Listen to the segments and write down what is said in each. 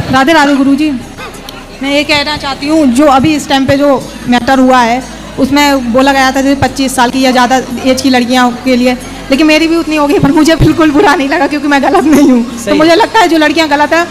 राधे राधे गुरुजी। मैं ये कहना चाहती हूँ, जो अभी इस टाइम पे जो मैटर हुआ है उसमें बोला गया था जैसे 25 साल की या ज़्यादा एज की लड़कियों के लिए, लेकिन मेरी भी उतनी होगी, पर मुझे बिल्कुल बुरा नहीं लगा क्योंकि मैं गलत नहीं हूँ। तो मुझे लगता है जो लड़कियाँ गलत है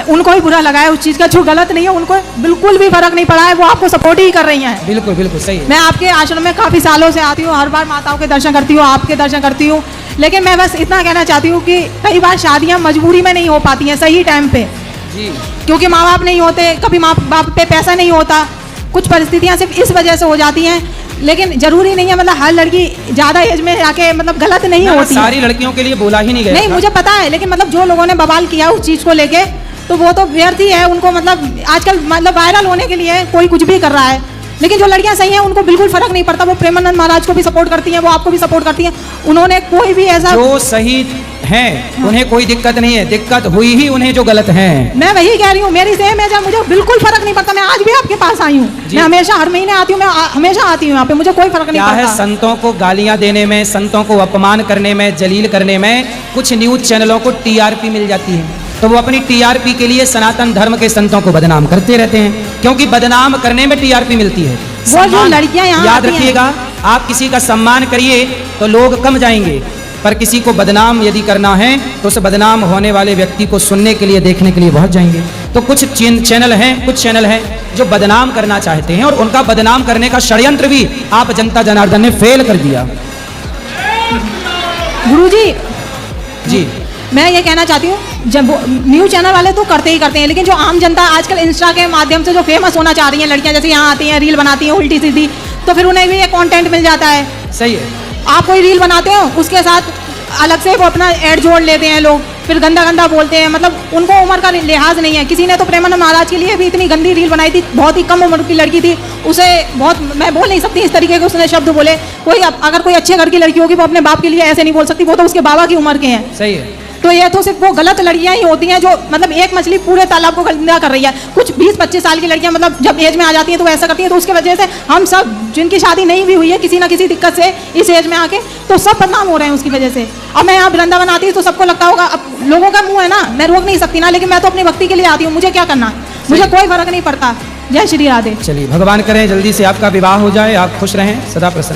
उनको ही बुरा लगा है उस चीज़ का, जो गलत नहीं है उनको बिल्कुल भी फर्क नहीं पड़ा है, वो आपको सपोर्ट ही कर रही हैं। बिल्कुल बिल्कुल सही है। मैं आपके आश्रम में काफ़ी सालों से आती हूँ, हर बार माताओं के दर्शन करती हूँ, आपके दर्शन करती हूँ, लेकिन मैं बस इतना कहना चाहती हूँ कि कई बार शादियाँ मजबूरी में नहीं हो पाती हैं सही टाइम पे जी, क्योंकि माँ बाप नहीं होते, कभी माँ बाप पे पैसा नहीं होता, कुछ परिस्थितियाँ सिर्फ इस वजह से हो जाती हैं। लेकिन जरूरी नहीं है मतलब हर लड़की ज़्यादा एज में आके मतलब गलत नहीं होती। सारी लड़कियों के लिए बोला ही नहीं गया। नहीं, मुझे पता है, लेकिन मतलब जो लोगों ने बवाल किया उस चीज़ को लेके तो वो तो व्यर्थ ही है। उनको मतलब आजकल मतलब वायरल होने के लिए कोई कुछ भी कर रहा है, लेकिन जो लड़कियां सही हैं उनको बिल्कुल फर्क नहीं पड़ता। वो प्रेमानंद महाराज को भी सपोर्ट करती हैं, वो आपको भी सपोर्ट करती हैं। उन्होंने कोई भी ऐसा, जो सही हैं उन्हें कोई दिक्कत नहीं है, दिक्कत हुई ही उन्हें जो गलत हैं। मैं वही कह रही हूँ, मेरी सेम एज है, मुझे बिल्कुल फर्क नहीं पड़ता। मैं आज भी आपके पास आई हूँ, मैं हमेशा हर महीने आती हूँ, मैं हमेशा आती हूँ यहाँ पे, मुझे कोई फर्क नहीं पड़ता। क्या है, संतों को गालियां देने में, संतों को अपमान करने में, जलील करने में कुछ न्यूज चैनलों को टीआरपी मिल जाती है, तो वो अपनी टीआरपी के लिए सनातन धर्म के संतों को बदनाम करते रहते हैं, क्योंकि बदनाम करने में टीआरपी मिलती है। वो जो लड़कियां यहाँ याद रखिएगा, आप किसी का सम्मान करिए तो लोग कम जाएंगे, पर किसी को बदनाम यदि करना है तो उस बदनाम होने वाले व्यक्ति को सुनने के लिए, देखने के लिए बहुत जाएंगे। तो कुछ चैनल हैं जो बदनाम करना चाहते हैं, और उनका बदनाम करने का षड्यंत्र भी आप जनता जनार्दन ने फेल कर दिया। गुरुजी जी, मैं ये कहना चाहती हूँ, जब न्यूज़ चैनल वाले तो करते ही करते हैं, लेकिन जो आम जनता आजकल इंस्टा के माध्यम से जो फेमस होना चाह रही हैं लड़कियां, जैसे यहाँ आती हैं, रील बनाती हैं उल्टी सीधी, तो फिर उन्हें भी ये कंटेंट मिल जाता है। सही है। आप कोई रील बनाते हो, उसके साथ अलग से वो अपना ऐड जोड़ लेते हैं लोग, फिर गंदा गंदा बोलते हैं, मतलब उनको उम्र का लिहाज नहीं है। किसी ने तो प्रेमानंद महाराज के लिए भी इतनी गंदी रील बनाई थी, बहुत ही कम उम्र की लड़की थी, उसे बहुत, मैं बोल नहीं सकती इस तरीके के उसने शब्द बोले। कोई अगर कोई अच्छे घर की लड़की होगी वो अपने बाप के लिए ऐसे नहीं बोल सकती, वो तो उसके बाबा की उम्र के हैं। सही है। तो ये तो सिर्फ वो गलत लड़कियां ही होती हैं जो मतलब एक मछली पूरे तालाब को गंदा कर रही है। कुछ 20-25 साल की लड़कियां मतलब जब एज में आ जाती हैं तो ऐसा करती हैं, तो उसकी वजह से हम सब जिनकी शादी नहीं भी हुई है किसी ना किसी दिक्कत से इस एज में आके, तो सब बदनाम हो रहे हैं उसकी वजह से। अब मैं यहाँ वृंदावन आती हूँ तो सबको लगता होगा, अब लोगों का मुंह है ना, मैं रोक नहीं सकती ना, लेकिन मैं तो अपनी भक्ति के लिए आती हूँ, मुझे क्या करना, मुझे कोई फर्क नहीं पड़ता। जय श्री राधे। चलिए, भगवान करें जल्दी से आपका विवाह हो जाए, आप खुश रहें, सदा प्रसन्न।